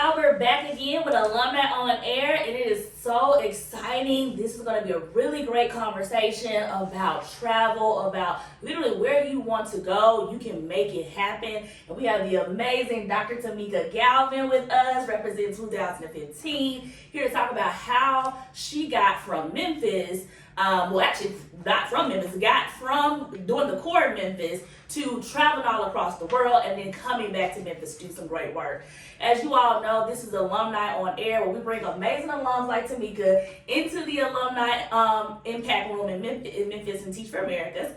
y'all, we're back again with Alumni on Air, and it is so exciting. This is going to be a really great conversation about travel, about literally where you want to go. You can make it happen. And we have the amazing Dr. Tamika Galvin with us, representing 2015, here to talk about how she got from Memphis, actually not from Memphis, got from doing the core in Memphis to traveling all across the world and then coming back to Memphis to do some great work. As you all know, this is Alumni on Air, where we bring amazing alums like Tamika into the Alumni Impact Room in Memphis and Teach for America,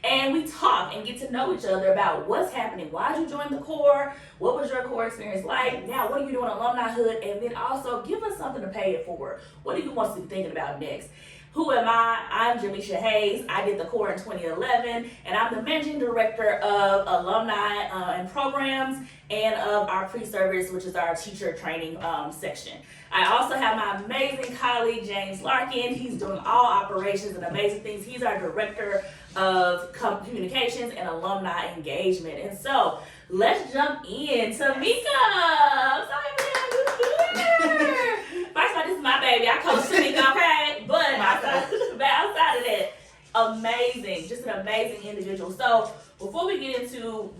and we talk and get to know each other about what's happening. Why did you join the core? What was your core experience like? Now, what are you doing Alumni Hood? And then also give us something to pay it forward. What do you want to be thinking about next? Who am I? I'm Jamisha Hayes. I did the core in 2011, and I'm the managing director of alumni and programs and of our pre-service, which is our teacher training section. I also have my amazing colleague, James Larkin. He's doing all operations and amazing things. He's our director of communications and alumni engagement. And so let's jump in. Tamika, I'm so happy to have you here. First of all, this is my baby. I coach Tamika, okay? But outside of that, amazing, just an amazing individual. So before we get into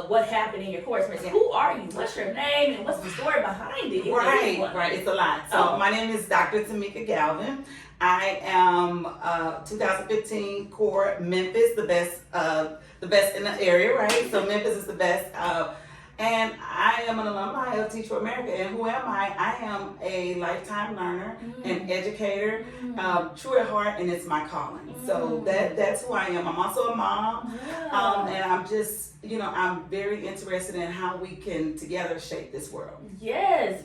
what happened in your course, who are you? What's your name and what's the story behind it? Right. It's a lot. So my name is Dr. Tamika Galvin. I am 2015 core Memphis, the best in the area, right? So Memphis is the best. And I am an alumni of Teach for America. And who am I? I am a lifetime learner, an educator, true at heart, and it's my calling. So that's who I am. I'm also a mom, and I'm just, I'm very interested in how we can together shape this world. Yes.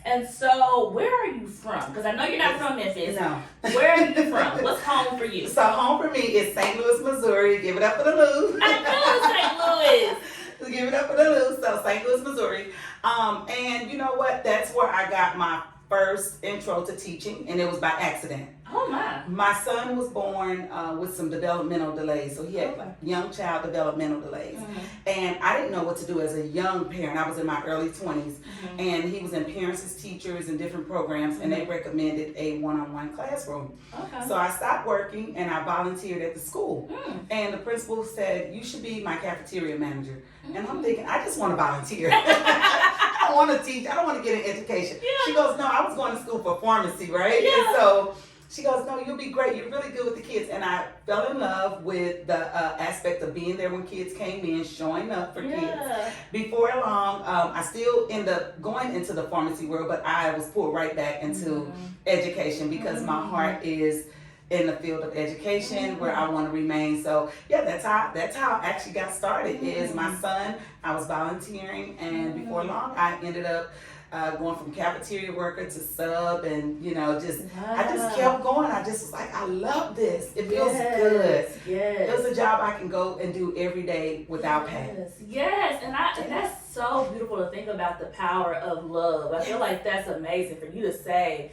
And so, where are you from? Because I know you're not from Memphis. No. Where are you from? What's home for you? So home for me is St. Louis, Missouri. Give it up for the Lou. I know St. Louis. Give it up for the Lou. So St. Louis, Missouri. And you know what? That's where I got my first intro to teaching, and it was by accident. Oh my. My son was born with some developmental delays. So he had young child developmental delays. And I didn't know what to do as a young parent. I was in my early 20s. And he was in Parents as Teachers and different programs, and they recommended a one-on-one classroom. Okay. So I stopped working and I volunteered at the school. And the principal said, "You should be my cafeteria manager." And I'm thinking, I just want to volunteer. I don't want to teach. I don't want to get an education. Yeah. She goes, "No, I was going to school for pharmacy, right?" Yeah. And so she goes, "No, you'll be great. You're really good with the kids." And I fell in love with the aspect of being there when kids came in, showing up for kids. Before long, I still end up going into the pharmacy world, but I was pulled right back into education because my heart is in the field of education where I want to remain. So yeah, that's how I actually got started. Is my son. I was volunteering, and before long, I ended up going from cafeteria worker to sub, and I just kept going. I just was like, I love this. It feels good. Yes. It was a job I can go and do every day without pay. Yes, and that's so beautiful to think about the power of love. I feel like that's amazing for you to say,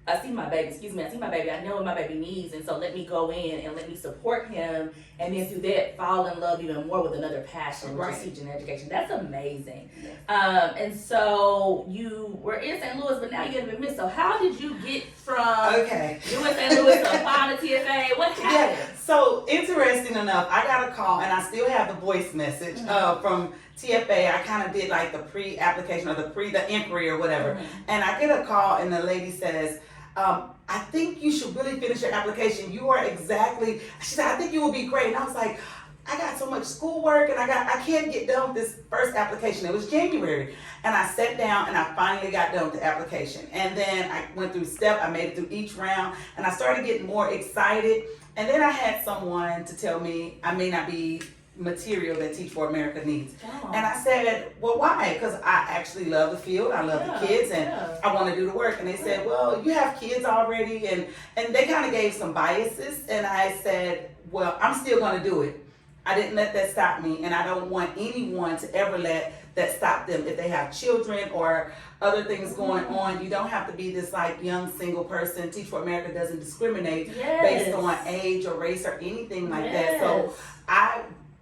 I see my baby, I know what my baby needs, and so let me go in and let me support him, and then through that, fall in love even more with another passion, which is teaching education. That's amazing. And so you were in St. Louis, but now you're in Memphis. So how did you get from you in St. Louis to applying to TFA? What happened? Yeah. So interesting enough, I got a call, and I still have the voice message from TFA. I kind of did like the pre-application or the inquiry or whatever, and I get a call, and the lady says, "I think you should really finish your application. You are exactly," she said, "I think you will be great." And I was like, I got so much schoolwork, and I can't get done with this first application. It was January, and I sat down and I finally got done with the application. And then I went through I made it through each round, and I started getting more excited. And then I had someone to tell me I may not be material that Teach for America needs. And I said, "Well, why?" Because I actually love the field, I love the kids, and I want to do the work. And they said, "Well, you have kids already," and they kind of gave some biases. And I said, "Well, I'm still going to do it." I didn't let that stop me, and I don't want anyone to ever let that stop them. If they have children or other things going on, you don't have to be this like young single person. Teach for America doesn't discriminate based on age or race or anything like that. So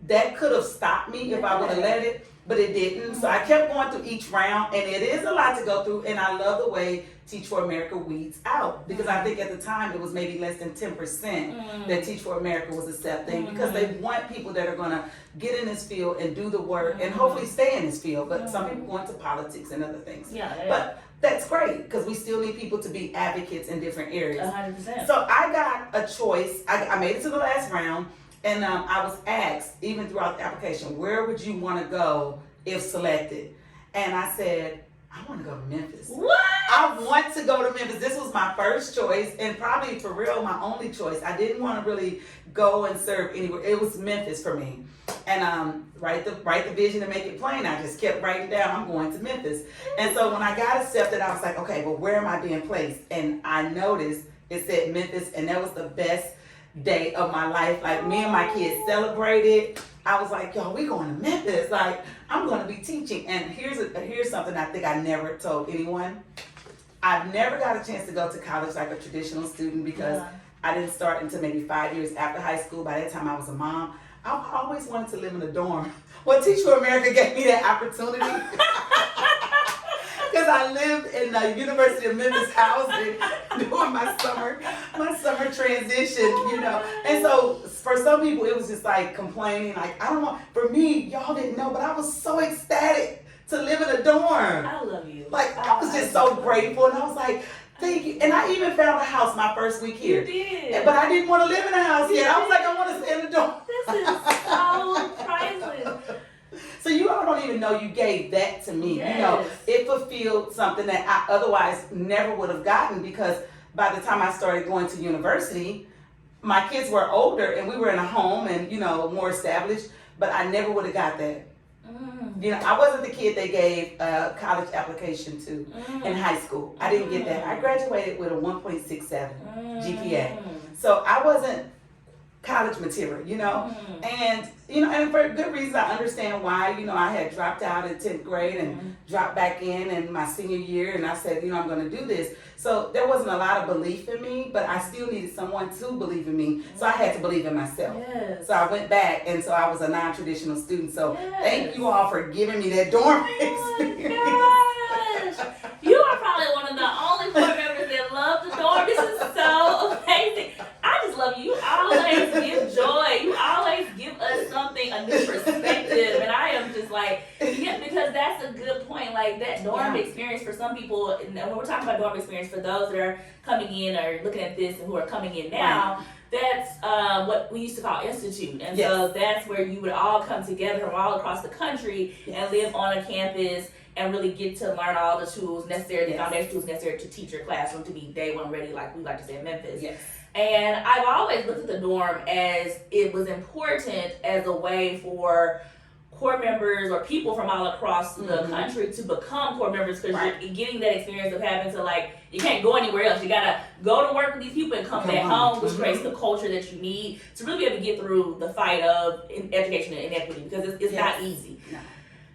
that could have stopped me if I would have let it. but it didn't. So I kept going through each round, and it is a lot to go through. And I love the way Teach for America weeds out, because I think at the time it was maybe less than 10% that Teach for America was accepting, because they want people that are going to get in this field and do the work and hopefully stay in this field. But some people go into politics and other things. But that's great, because we still need people to be advocates in different areas. 100%. So I got a choice. I made it to the last round, and I was asked, even throughout the application, where would you want to go if selected? And I said, I want to go to Memphis. What? I want to go to Memphis. This was my first choice, and probably for real, my only choice. I didn't want to really go and serve anywhere. It was Memphis for me. And write the vision and make it plain. I just kept writing down, I'm going to Memphis. And so when I got accepted, I was like, okay, well, where am I being placed? And I noticed it said Memphis, and that was the best day of my life. Like, me and my kids celebrated. I was like, yo, we going to Memphis. Like, I'm going to be teaching. And here's something I think I never told anyone. I've never got a chance to go to college like a traditional student, because I didn't start until maybe 5 years after high school. By that time, I was a mom. I always wanted to live in a dorm. Well, Teach for America gave me that opportunity. Because I lived in the University of Memphis housing during my summer transition, you know. And so for some people, it was just like complaining, like, I don't know. For me, y'all didn't know, but I was so ecstatic to live in a dorm. I love you. Like, I was just so grateful, and I was like, thank you. And I even found a house my first week here. You did. But I didn't want to live in a house yet. I was like, I want to stay in a dorm. This is so priceless. So you all don't even know you gave that to me. Yes. You know, it fulfilled something that I otherwise never would have gotten, because by the time I started going to university, my kids were older and we were in a home and, you know, more established, but I never would have got that. You know, I wasn't the kid they gave a college application to in high school. I didn't get that. I graduated with a 1.67 GPA. So I wasn't college material, you know, and, you know, and for good reasons. I understand why. You know, I had dropped out in 10th grade and dropped back in my senior year, and I said, you know, I'm going to do this. So there wasn't a lot of belief in me, but I still needed someone to believe in me, so I had to believe in myself. So I went back, and so I was a non-traditional student. So thank you all for giving me that dorm experience. Gosh. You are probably one of the only board members that love the dorm. This is so amazing. I just love you. You always give joy. You always give us something, a new perspective. And I am just like, yeah, because that's a good point. Like, that dorm experience for some people, and when we're talking about dorm experience for those that are coming in or looking at this and who are coming in now, that's what we used to call institute. And so that's where you would all come together from all across the country and live on a campus and really get to learn all the tools necessary, the foundation tools necessary to teach your classroom to be day one ready, like we like to say in Memphis. And I've always looked at the dorm as it was important as a way for core members or people from all across the country to become core members, because you're getting that experience of having to, like, you can't go anywhere else. You gotta go to work with these people and come back home, which creates the culture that you need to really be able to get through the fight of education and inequity, because it's not easy.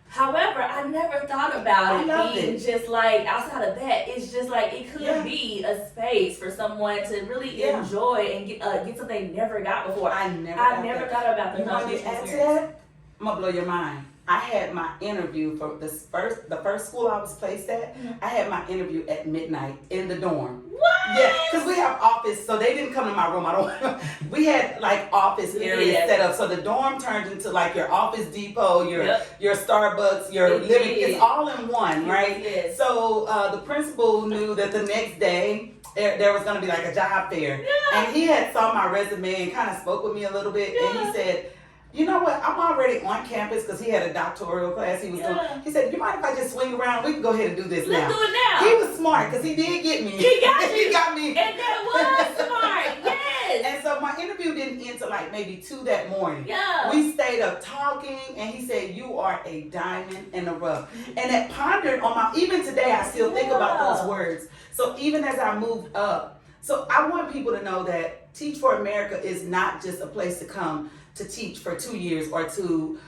However, I never thought about it being just like outside of that. It's just like it could be a space for someone to really enjoy and get something they never got before. I never thought about the non-traditional experience. I'm gonna blow your mind. I had my interview for the first school I was placed at. I had my interview at midnight in the dorm. What? Yeah, because we have office, so they didn't come to my room. We had like office areas set up, so the dorm turned into like your Office Depot, your Starbucks, your living. It's all in one, right? So the principal knew that the next day there was going to be like a job fair, and he had saw my resume and kind of spoke with me a little bit, and he said, you know what, I'm already on campus, because he had a doctoral class he was doing. He said, you mind if I just swing around? We can go ahead and do this now. Let's do it now. He was smart, because he did get me. He got you. He got me. And that was smart, yes. And so my interview didn't end till like maybe 2 that morning. Yeah. We stayed up talking, and he said, you are a diamond in the rough. And that pondered on my, even today I still think about those words. So even as I moved up, so I want people to know that Teach for America is not just a place to come to teach for 2 years or to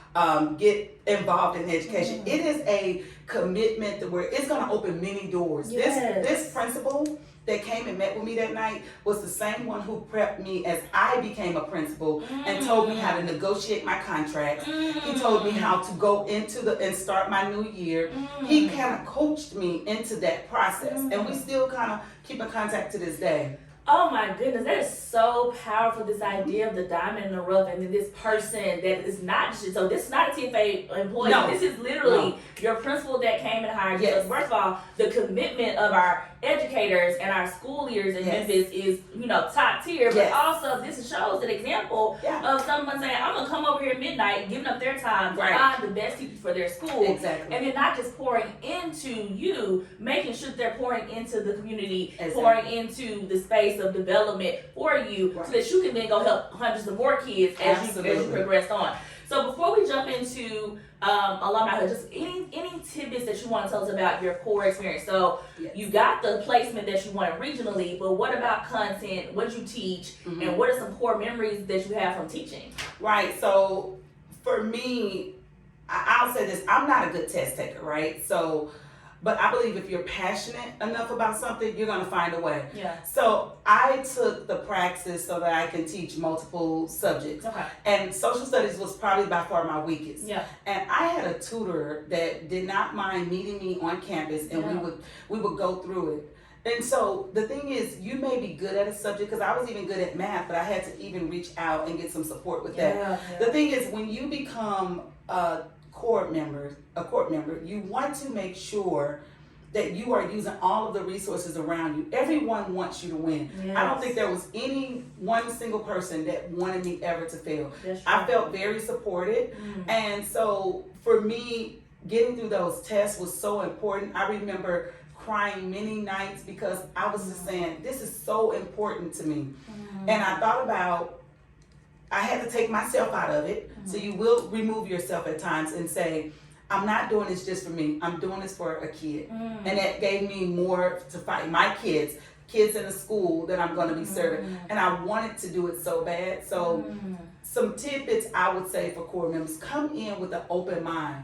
get involved in education. It is a commitment that where it's going to open many doors. This principal that came and met with me that night was the same one who prepped me as I became a principal and told me how to negotiate my contracts. He told me how to go into and start my new year. He kind of coached me into that process, and we still kind of keep in contact to this day. Oh my goodness, that is so powerful, this idea of the diamond in the rough, and then this person that is not just, so this is not a TFA employee, this is literally your principal that came and hired you. So first of all, the commitment of our educators and our school leaders in Memphis is, top tier, but also this shows an example of someone saying, I'm gonna come over here at midnight, giving up their time to find the best teachers for their school, and then not just pouring into you, making sure they're pouring into the community, pouring into the space of development for you, so that you can then go help hundreds of more kids as you progress on. So before we jump into alumni, just any tidbits that you want to tell us about your core experience. So you got the placement that you wanted regionally, but what about content? What you teach, and what are some core memories that you have from teaching? Right. So for me, I'll say this: I'm not a good test taker, right? So. But I believe if you're passionate enough about something, you're going to find a way. So I took the praxis so that I can teach multiple subjects. And social studies was probably by far my weakest. And I had a tutor that did not mind meeting me on campus, and we would go through it. And so the thing is, you may be good at a subject, because I was even good at math, but I had to even reach out and get some support with that. The thing is, when you become a court member, you want to make sure that you are using all of the resources around you. Everyone wants you to win. I don't think there was any one single person that wanted me ever to fail. I felt very supported. And so for me, getting through those tests was so important. I remember crying many nights because I was just saying, this is so important to me. And I thought about, I had to take myself out of it. So you will remove yourself at times and say, I'm not doing this just for me. I'm doing this for a kid. And that gave me more to fight. My kids in the school that I'm going to be serving. And I wanted to do it so bad. So some tidbits I would say for core members: come in with an open mind.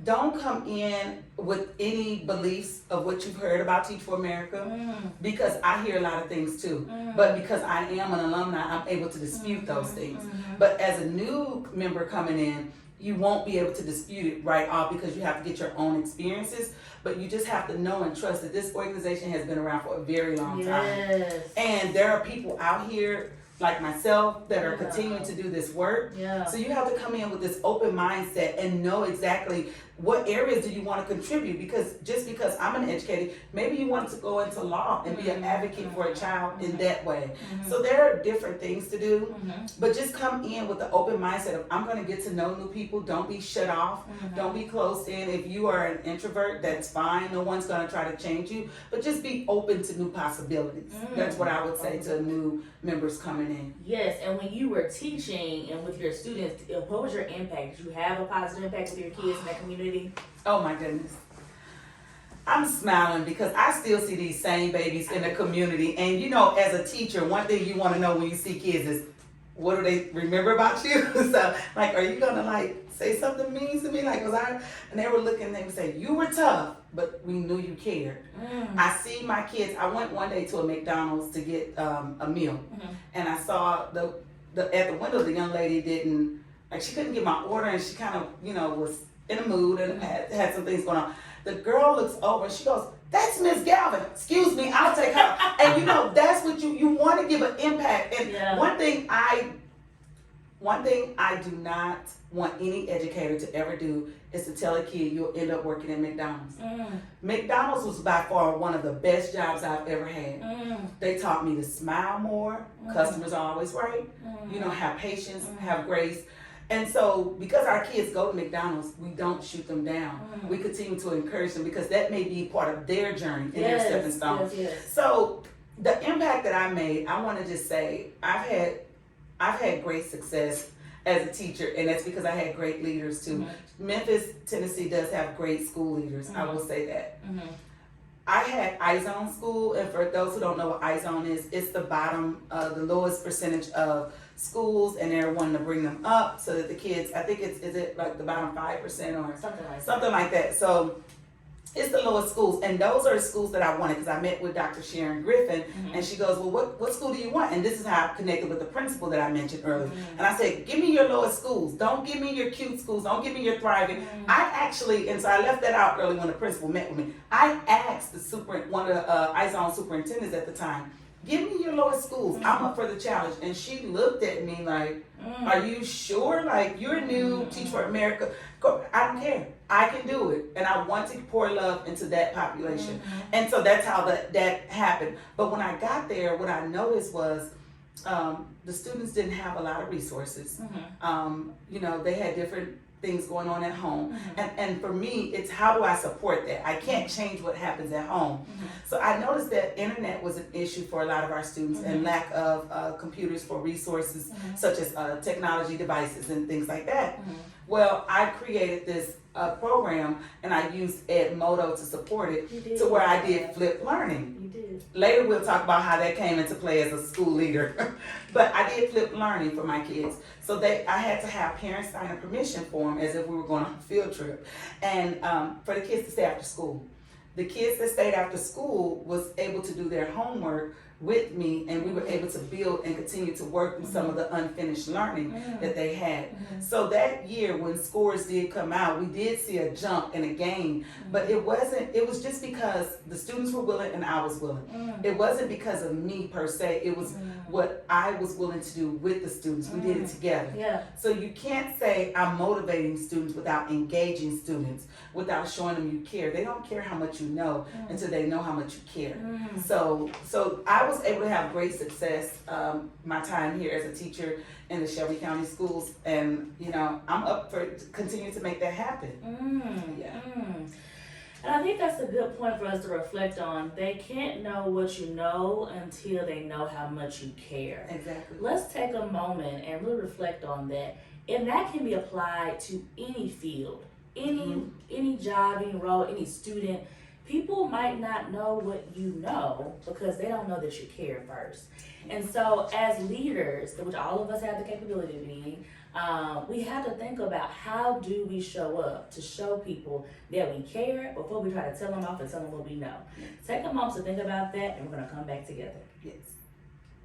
Don't come in with any beliefs of what you've heard about Teach for America, because I hear a lot of things too. But because I am an alumni, I'm able to dispute those things. But as a new member coming in, you won't be able to dispute it right off, because you have to get your own experiences. But you just have to know and trust that this organization has been around for a very long time. And there are people out here like myself that are continuing to do this work. So you have to come in with this open mindset and know exactly what areas do you want to contribute, because just because I'm an educator, maybe you want to go into law and be an advocate for a child in that way. So there are different things to do, but just come in with the open mindset of, I'm going to get to know new people. Don't be shut off. Don't be closed in. If you are an introvert, that's fine. No one's going to try to change you, but just be open to new possibilities. That's what I would say to new members coming in. Yes, and when you were teaching and with your students, what was your impact? Did you have a positive impact with your kids in that community? Oh my goodness. I'm smiling because I still see these same babies in the community. And as a teacher, one thing you want to know when you see kids is, what do they remember about you? So, are you going to say something mean to me? And they were looking, they would say, you were tough, but we knew you cared. I see my kids. I went one day to a McDonald's to get a meal. And I saw at the window, the young lady didn't, she couldn't get my order, and she kind of, was in a mood and had some things going on. The girl looks over and she goes, that's Miss Galvin. Excuse me, I'll take her. And that's what you want to give an impact. And one thing I do not want any educator to ever do is to tell a kid you'll end up working at McDonald's. McDonald's was by far one of the best jobs I've ever had. They taught me to smile more. Customers are always right. Have patience, have grace. And so, because our kids go to McDonald's, we don't shoot them down. We continue to encourage them, because that may be part of their journey and their stepping stone. So, the impact that I made, I want to just say, I've had great success as a teacher, and that's because I had great leaders too. Memphis, Tennessee does have great school leaders. I will say that. I had iZone school, and for those who don't know what iZone is, it's the bottom, the lowest percentage of schools, and they're wanting to bring them up so that the kids, I think is it like the bottom 5% or something like that. So it's the lowest schools, and those are the schools that I wanted, because I met with Dr. Sharon Griffin, and she goes, well, what school do you want? And this is how I connected with the principal that I mentioned earlier. And I said, give me your lowest schools. Don't give me your cute schools. Don't give me your thriving. I actually, and so I left that out early when the principal met with me. I asked one of the iZone superintendents at the time, give me your lowest schools. I'm up for the challenge. And she looked at me like, are you sure? Like, you're new, Teach for America. I don't care. I can do it. And I want to pour love into that population. And so that's how that happened. But when I got there, what I noticed was the students didn't have a lot of resources. You know, they had different things going on at home. And for me, it's how do I support that? I can't change what happens at home. So I noticed that internet was an issue for a lot of our students, and lack of computers for resources such as technology devices and things like that. Well, I created this program, and I used Edmodo to support it, to where I did flipped learning. You did. Later we'll talk about how that came into play as a school leader. But I did flipped learning for my kids. So I had to have parents sign a permission form as if we were going on a field trip, and for the kids to stay after school. The kids that stayed after school was able to do their homework with me, and we were able to build and continue to work through some of the unfinished learning that they had. So that year when scores did come out, we did see a jump and a gain, but it was just because the students were willing and I was willing. It wasn't because of me per se, it was what I was willing to do with the students. We did it together. So you can't say I'm motivating students without engaging students, without showing them you care. They don't care how much you know until they know how much you care. So I was able to have great success my time here as a teacher in the Shelby County schools, and you know, I'm up for continue to make that happen. And I think that's a good point for us to reflect on. They can't know what you know until they know how much you care. Exactly. Let's take a moment and really reflect on that. And that can be applied to any field, any job, any role, any student. People might not know what you know because they don't know that you care first. And so as leaders, which all of us have the capability of being, we have to think about how do we show up to show people that we care before we try to tell them off and tell them what we know. Take a moment to think about that, and we're going to come back together. Yes.